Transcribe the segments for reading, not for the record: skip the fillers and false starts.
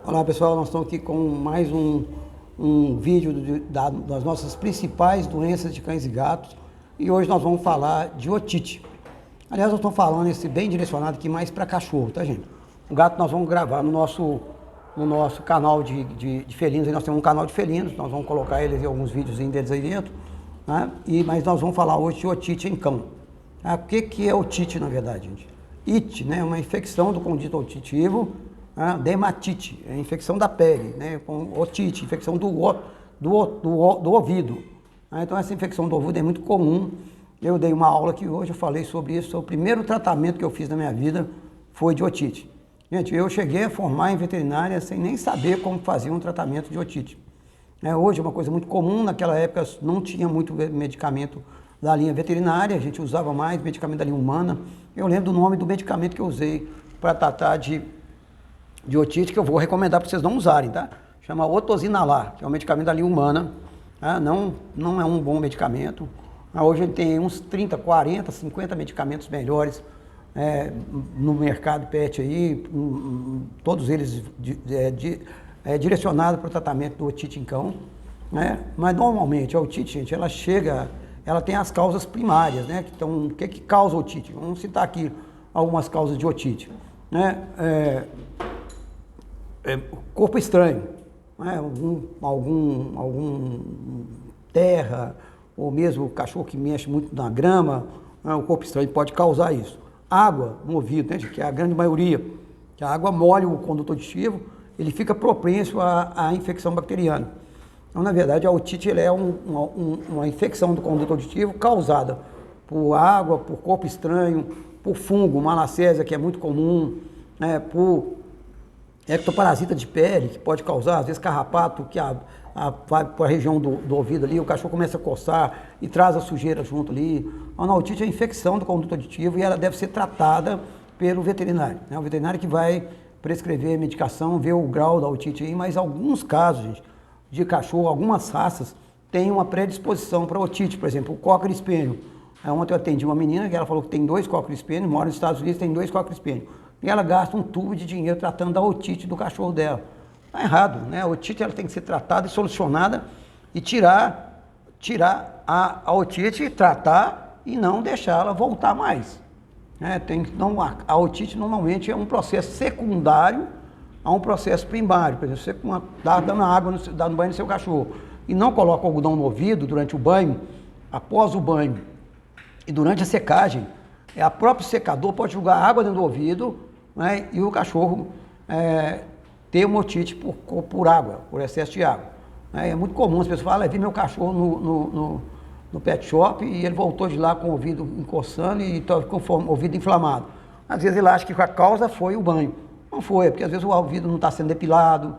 Olá pessoal, nós estamos aqui com mais um vídeo das nossas principais doenças de cães e gatos e hoje nós vamos falar de otite. Aliás, nós estamos falando esse bem direcionado aqui mais para cachorro, tá gente? O gato nós vamos gravar no nosso canal de felinos, nós temos um canal de felinos, nós vamos colocar eles em alguns vídeos deles aí dentro, né? Mas nós vamos falar hoje de otite em cão. O que é otite na verdade, gente? It, né, é uma infecção do conduto auditivo. Dermatite, é infecção da pele, né, com otite, infecção do ouvido. Então essa infecção do ouvido é muito comum. Eu dei uma aula aqui hoje, eu falei sobre isso. O primeiro tratamento que eu fiz na minha vida foi de otite. Gente, eu cheguei a formar em veterinária sem nem saber como fazer um tratamento de otite. Hoje é uma coisa muito comum, naquela época não tinha muito medicamento da linha veterinária, a gente usava mais medicamento da linha humana. Eu lembro do nome do medicamento que eu usei para tratar de otite, que eu vou recomendar para vocês não usarem, tá? Chama Otosinalar, que é um medicamento da linha humana, tá? Não é um bom medicamento. Hoje a gente tem uns 30, 40, 50 medicamentos melhores no mercado pet aí, todos eles direcionados para o tratamento do otite em cão, né? Mas normalmente a otite, gente, ela tem as causas primárias, né? Então, o que causa otite? Vamos citar aqui algumas causas de otite, né? Corpo estranho, né? algum terra, ou mesmo o cachorro que mexe muito na grama, né? O corpo estranho pode causar isso. Água no ouvido, né? Que é a grande maioria, que a água molha o conduto auditivo, ele fica propenso à infecção bacteriana. Então, na verdade, a otite é uma infecção do conduto auditivo causada por água, por corpo estranho, por fungo, malacésia, que é muito comum, né? Por ectoparasita de pele, que pode causar, às vezes, carrapato, que vai para a região do ouvido ali, o cachorro começa a coçar e traz a sujeira junto ali. A otite é a infecção do conduto auditivo e ela deve ser tratada pelo veterinário, né? O veterinário que vai prescrever medicação, ver o grau da otite aí, mas alguns casos, gente, de cachorro, algumas raças, têm uma predisposição para otite, por exemplo, o Cocker Spaniel. Ontem eu atendi uma menina que ela falou que tem 2 Cocker Spaniel, mora nos Estados Unidos, tem 2 Cocker Spaniel. E ela gasta um tubo de dinheiro tratando da otite do cachorro dela. Está errado, né? A otite ela tem que ser tratada e solucionada e tirar a otite, tratar e não deixá-la voltar mais. A otite normalmente é um processo secundário a um processo primário. Por exemplo, você está dando água, dando banho no seu cachorro e não coloca algodão no ouvido durante o banho, após o banho e durante a secagem, a próprio secador pode jogar água dentro do ouvido, né, e o cachorro ter uma otite por água, por excesso de água. É muito comum as pessoas falam, vi meu cachorro no pet shop e ele voltou de lá com o ouvido encoçando e com o ouvido inflamado. Às vezes ele acha que a causa foi o banho. Não foi, porque às vezes o ouvido não está sendo depilado,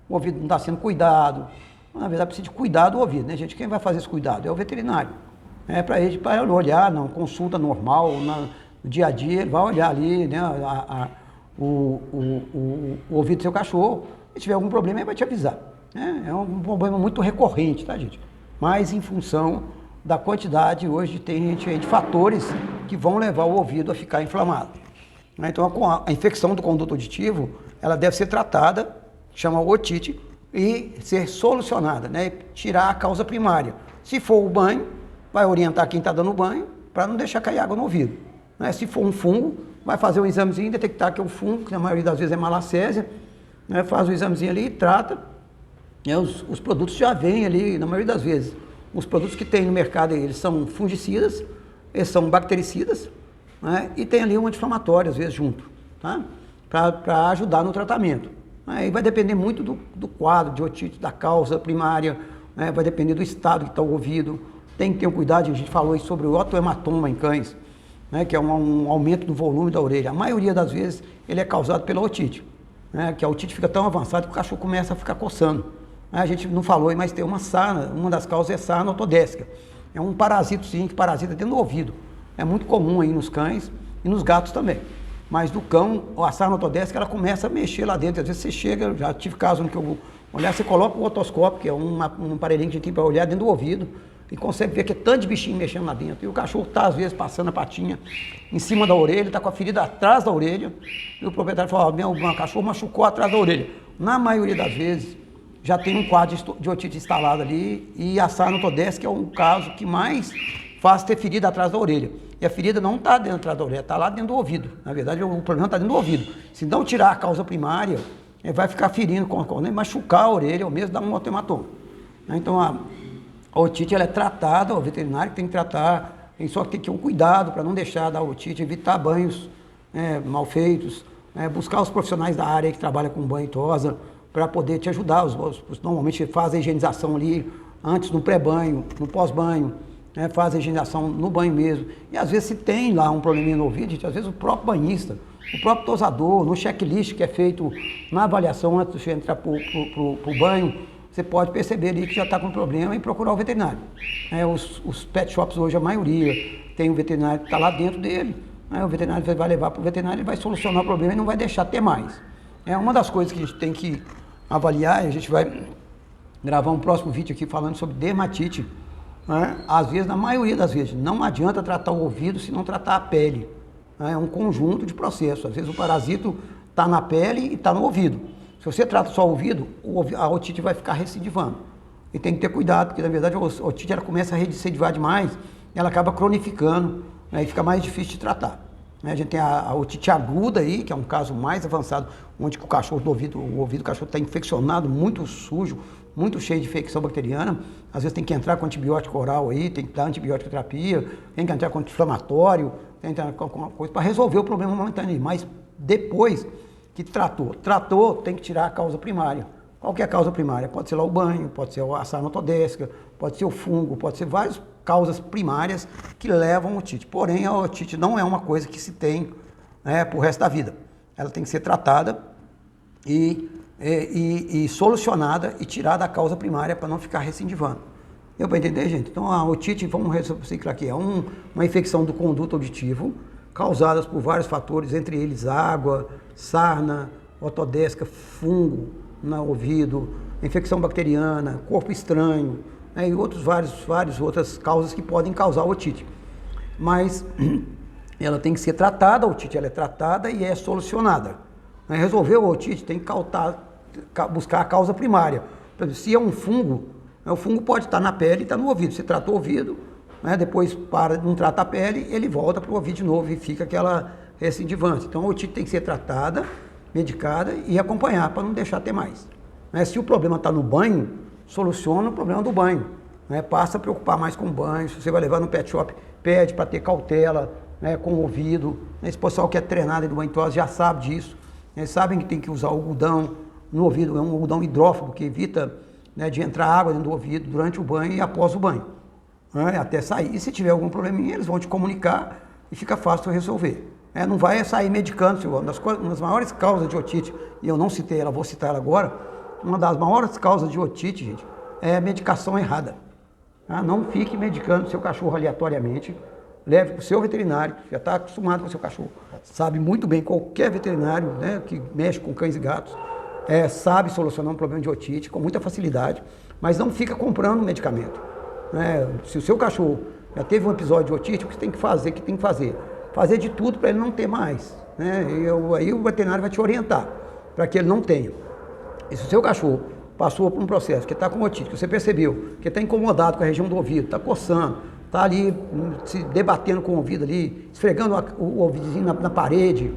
o ouvido não está sendo cuidado. Na verdade precisa de cuidar do ouvido, né, gente? Quem vai fazer esse cuidado? É o veterinário. Para ele olhar, não, consulta normal, no dia a dia, ele vai olhar ali, né, o ouvido do seu cachorro. Se tiver algum problema, ele vai te avisar. É um problema muito recorrente, tá, gente? Mas em função da quantidade, hoje tem gente de fatores que vão levar o ouvido a ficar inflamado. Então, a infecção do conduto auditivo, ela deve ser tratada, chama otite, e ser solucionada, né? Tirar a causa primária. Se for o banho, vai orientar quem está dando banho para não deixar cair água no ouvido. Se for um fungo, vai fazer um examezinho, detectar que é um fungo, que na maioria das vezes é malacésia, né? Faz o examezinho ali e trata. Os produtos já vêm ali, na maioria das vezes. Os produtos que tem no mercado, eles são fungicidas, eles são bactericidas, né? E tem ali um anti-inflamatório, às vezes, junto, tá? Para ajudar no tratamento. Aí vai depender muito do quadro de otite, da causa primária, né? Vai depender do estado que está o ouvido. Tem que ter um cuidado, a gente falou sobre o otohematoma em cães, né? Que é um aumento do volume da orelha. A maioria das vezes ele é causado pela otite, né? Que a otite fica tão avançada que o cachorro começa a ficar coçando. A gente não falou, mas tem uma sarna, uma das causas é sarna ortodésica. É um parasitozinho que parasita dentro do ouvido. É muito comum aí nos cães e nos gatos também. Mas do cão, a sarna ortodésica, ela começa a mexer lá dentro. Às vezes você chega, já tive caso no que eu vou olhar, você coloca o otoscópio, que é um aparelhinho que a gente tem para olhar dentro do ouvido, e consegue ver que é tanto de bichinho mexendo lá dentro. E o cachorro está, às vezes, passando a patinha em cima da orelha, está com a ferida atrás da orelha, e o proprietário fala, meu cachorro machucou atrás da orelha. na maioria das vezes, já tem um quadro de otite instalado ali e a sarna ortodéstica é um caso que mais faz ter ferida atrás da orelha. E a ferida não está dentro atrás da orelha, está lá dentro do ouvido. Na verdade, o problema está dentro do ouvido. Se não tirar a causa primária, vai ficar ferindo, machucar a orelha ou mesmo dar um outro hematoma. Então, a otite ela é tratada, o veterinário tem que tratar, só que tem que ter um cuidado para não deixar da otite, evitar banhos mal feitos, buscar os profissionais da área que trabalham com banho e tosa, para poder te ajudar. Normalmente faz a higienização ali antes, no pré-banho, no pós-banho, faz a higienização no banho mesmo. E às vezes se tem lá um probleminha no ouvido, às vezes o próprio banhista, o próprio tosador, no checklist que é feito na avaliação antes de entrar para o banho, você pode perceber ali que já está com problema e procurar o veterinário. Os pet shops hoje, a maioria, tem um veterinário que está lá dentro dele. O veterinário vai levar para o veterinário, ele vai solucionar o problema e não vai deixar ter mais. É uma das coisas que a gente tem que avaliar, e a gente vai gravar um próximo vídeo aqui falando sobre dermatite. Às vezes, na maioria das vezes, não adianta tratar o ouvido se não tratar a pele. É um conjunto de processos. Às vezes o parasito está na pele e está no ouvido. Se você trata só o ouvido, a otite vai ficar recidivando. E tem que ter cuidado, porque na verdade a otite ela começa a recidivar demais, ela acaba cronificando, e fica mais difícil de tratar. A gente tem a otite aguda aí, que é um caso mais avançado, onde o cachorro o ouvido do cachorro está infeccionado, muito sujo, muito cheio de infecção bacteriana. Às vezes tem que entrar com antibiótico oral aí, tem que dar antibiótico terapia, tem que entrar com anti-inflamatório, tem que entrar com alguma coisa para resolver o problema momentâneo. Mas depois que tratou, tem que tirar a causa primária. Qual que é a causa primária? Pode ser lá o banho, pode ser a sarna ortodéstica, pode ser o fungo, pode ser várias causas primárias que levam a otite. Porém, a otite não é uma coisa que se tem pro resto da vida. Ela tem que ser tratada e solucionada e tirada a causa primária para não ficar recidivando. Deu para entender, gente? Então, a otite, vamos reciclar aqui, é uma infecção do conduto auditivo causada por vários fatores, entre eles água, sarna, ortodéstica, fungo no ouvido, infecção bacteriana, corpo estranho, e várias outras causas que podem causar otite. Mas ela tem que ser tratada, a otite ela é tratada e é solucionada. Resolveu a otite, tem que buscar a causa primária. Por exemplo, se é um fungo, o fungo pode estar na pele e estar no ouvido. Você trata o ouvido, depois não trata a pele, ele volta para o ouvido de novo e fica aquela recidivante. Então a otite tem que ser tratada, medicada e acompanhar para não deixar ter mais. Se o problema está no banho, soluciona o problema do banho. Passa a preocupar mais com o banho. Se você vai levar no pet shop, pede para ter cautela com o ouvido. Esse pessoal que é treinado do banho tosa já sabe disso. Eles sabem que tem que usar algodão no ouvido, é um algodão hidrófobo que evita de entrar água dentro do ouvido durante o banho e após o banho, até sair. E se tiver algum probleminha, eles vão te comunicar e fica fácil resolver. Não vai sair medicando. Uma das maiores causas de otite, e eu não citei ela, vou citar ela agora, uma das maiores causas de otite, gente, é a medicação errada. Não fique medicando seu cachorro aleatoriamente. Leve para o seu veterinário, que já está acostumado com o seu cachorro. Sabe muito bem, qualquer veterinário que mexe com cães e gatos, sabe solucionar um problema de otite com muita facilidade, mas não fica comprando medicamento. Se o seu cachorro já teve um episódio de otite, o que você tem que fazer? Fazer de tudo para ele não ter mais. Aí o veterinário vai te orientar para que ele não tenha. E se o seu cachorro passou por um processo que está com otite, que você percebeu, que está incomodado com a região do ouvido, está coçando, está ali se debatendo com o ouvido ali, esfregando o ouvidinho na parede,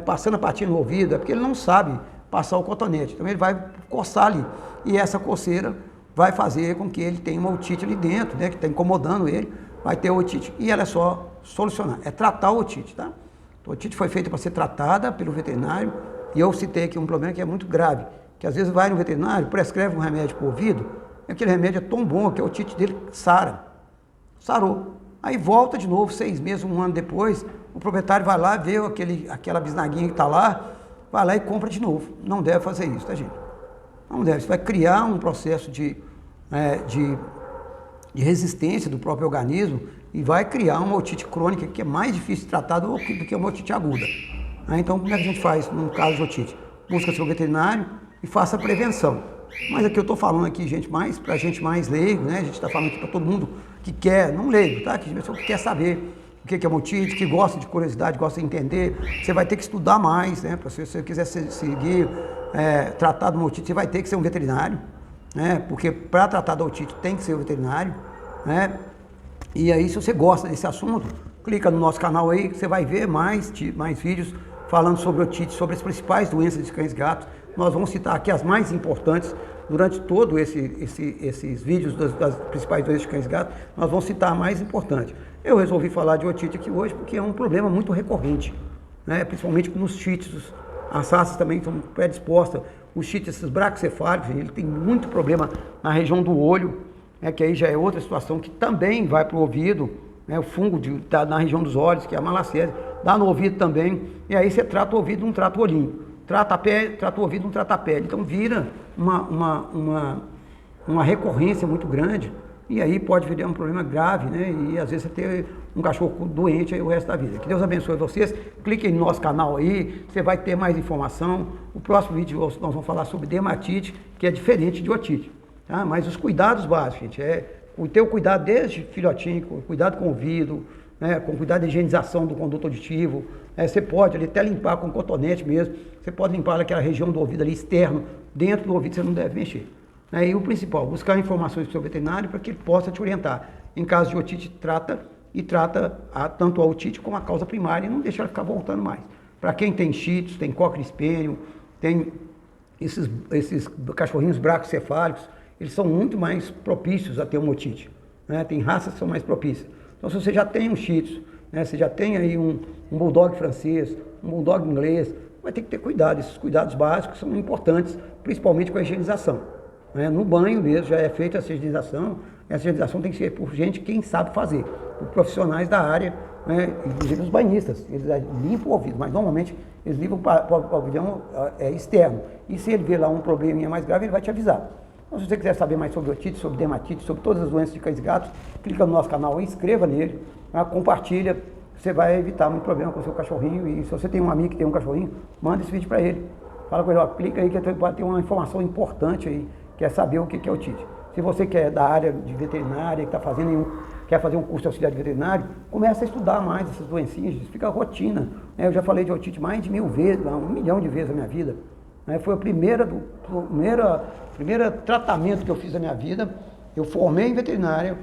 passando a patinha no ouvido, é porque ele não sabe passar o cotonete. Então ele vai coçar ali. E essa coceira vai fazer com que ele tenha uma otite ali dentro, que está incomodando ele, vai ter otite. E ela é só solucionar, é tratar a otite, tá? A otite foi feita para ser tratada pelo veterinário, e eu citei aqui um problema que é muito grave, que às vezes vai no veterinário, prescreve um remédio para o ouvido, e aquele remédio é tão bom que a otite dele sarou. Aí volta de novo, 6 meses, 1 ano depois, o proprietário vai lá, vê aquela bisnaguinha que está lá, vai lá e compra de novo. Não deve fazer isso, tá, gente? Não deve. Você vai criar um processo de resistência do próprio organismo e vai criar uma otite crônica que é mais difícil de tratar do que uma otite aguda. Então, como é que a gente faz num caso de otite? Busca seu veterinário e faça a prevenção. Mas aqui eu estou falando aqui, gente, para gente mais leigo, A gente está falando aqui para todo mundo que quer, não leigo, tá? Que pessoa que quer saber o que é uma otite, que gosta de curiosidade, gosta de entender. Você vai ter que estudar mais, se você quiser seguir tratar de uma otite, você vai ter que ser um veterinário, né? Porque para tratar da otite tem que ser um veterinário, né? E aí, se você gosta desse assunto, clica no nosso canal aí, que você vai ver mais vídeos falando sobre otite, sobre as principais doenças de cães e gatos. Nós vamos citar aqui as mais importantes durante todo esses vídeos das principais doenças de cães e gatos. Nós vamos citar a mais importante. Eu resolvi falar de otite aqui hoje porque é um problema muito recorrente, né? Principalmente nos shih tzus. As raças também estão predispostas. Os shih tzus, esses braquicefálicos, ele tem muito problema na região do olho, que aí já é outra situação que também vai para o ouvido, né? O fungo na região dos olhos, que é a malacese, dá no ouvido também, e aí você trata o ouvido, não trata o olhinho. Trata a pele, trata o ouvido, não trata a pele. Então vira uma recorrência muito grande, e aí pode virar um problema grave, né? E às vezes você ter um cachorro doente aí o resto da vida. Que Deus abençoe vocês. Clique no nosso canal aí, você vai ter mais informação. O próximo vídeo nós vamos falar sobre dermatite, que é diferente de otite. Tá? Mas os cuidados básicos, gente, ter o cuidado desde filhotinho, cuidado com o ouvido, né? Com cuidado da higienização do conduto auditivo. Você pode ali, até limpar com cotonete mesmo. Você pode limpar aquela região do ouvido ali externo, dentro do ouvido você não deve mexer. E o principal, buscar informações do seu veterinário para que ele possa te orientar. Em caso de otite, trata tanto a otite como a causa primária e não deixa ela ficar voltando mais. Para quem tem shih tzus, tem cocker spaniel, tem esses cachorrinhos braquicefálicos, eles são muito mais propícios a ter uma otite, né? Tem raças que são mais propícias. Então, se você já tem um shih tzus, né? Você já tem aí um bulldog francês, um bulldog inglês, vai ter que ter cuidado. Esses cuidados básicos são importantes, principalmente com a higienização. No banho mesmo já é feita essa higienização. Essa higienização tem que ser por gente quem sabe fazer, por profissionais da área, né? Inclusive os banhistas, eles limpam o ouvido, mas normalmente eles limpam para o pavilhão externo. E se ele vê lá um probleminha mais grave, ele vai te avisar. Então, se você quiser saber mais sobre otite, sobre dermatite, sobre todas as doenças de cães e gatos, clica no nosso canal e inscreva nele, compartilha, você vai evitar muito problema com o seu cachorrinho. E se você tem um amigo que tem um cachorrinho, manda esse vídeo para ele. Fala com ele, clica aí que vai ter uma informação importante aí, que é saber o que é otite. Se você quer da área de veterinária, quer fazer um curso de auxiliar de veterinário, começa a estudar mais essas doencinhas, fica a rotina. Eu já falei de otite mais de 1000 vezes, 1 milhão de vezes na minha vida. Foi o primeiro tratamento que eu fiz na minha vida. Eu formei em veterinária,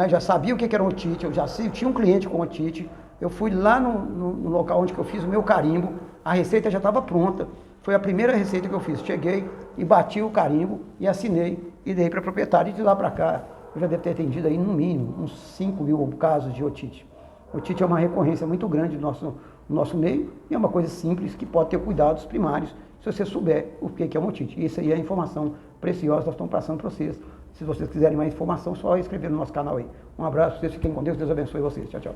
já sabia o que era otite, eu já tinha um cliente com otite. Eu fui lá no local onde eu fiz o meu carimbo, a receita já estava pronta. Foi a primeira receita que eu fiz. Cheguei e bati o carimbo e assinei e dei para a proprietária. E de lá para cá, eu já devo ter atendido aí no mínimo uns 5.000 casos de otite. Otite é uma recorrência muito grande no nosso meio e é uma coisa simples que pode ter cuidados primários se você souber o que é uma otite. Isso aí é a informação preciosa que nós estamos passando para vocês. Se vocês quiserem mais informação, só escrever no nosso canal aí. Um abraço, vocês fiquem com Deus, Deus abençoe vocês. Tchau, tchau.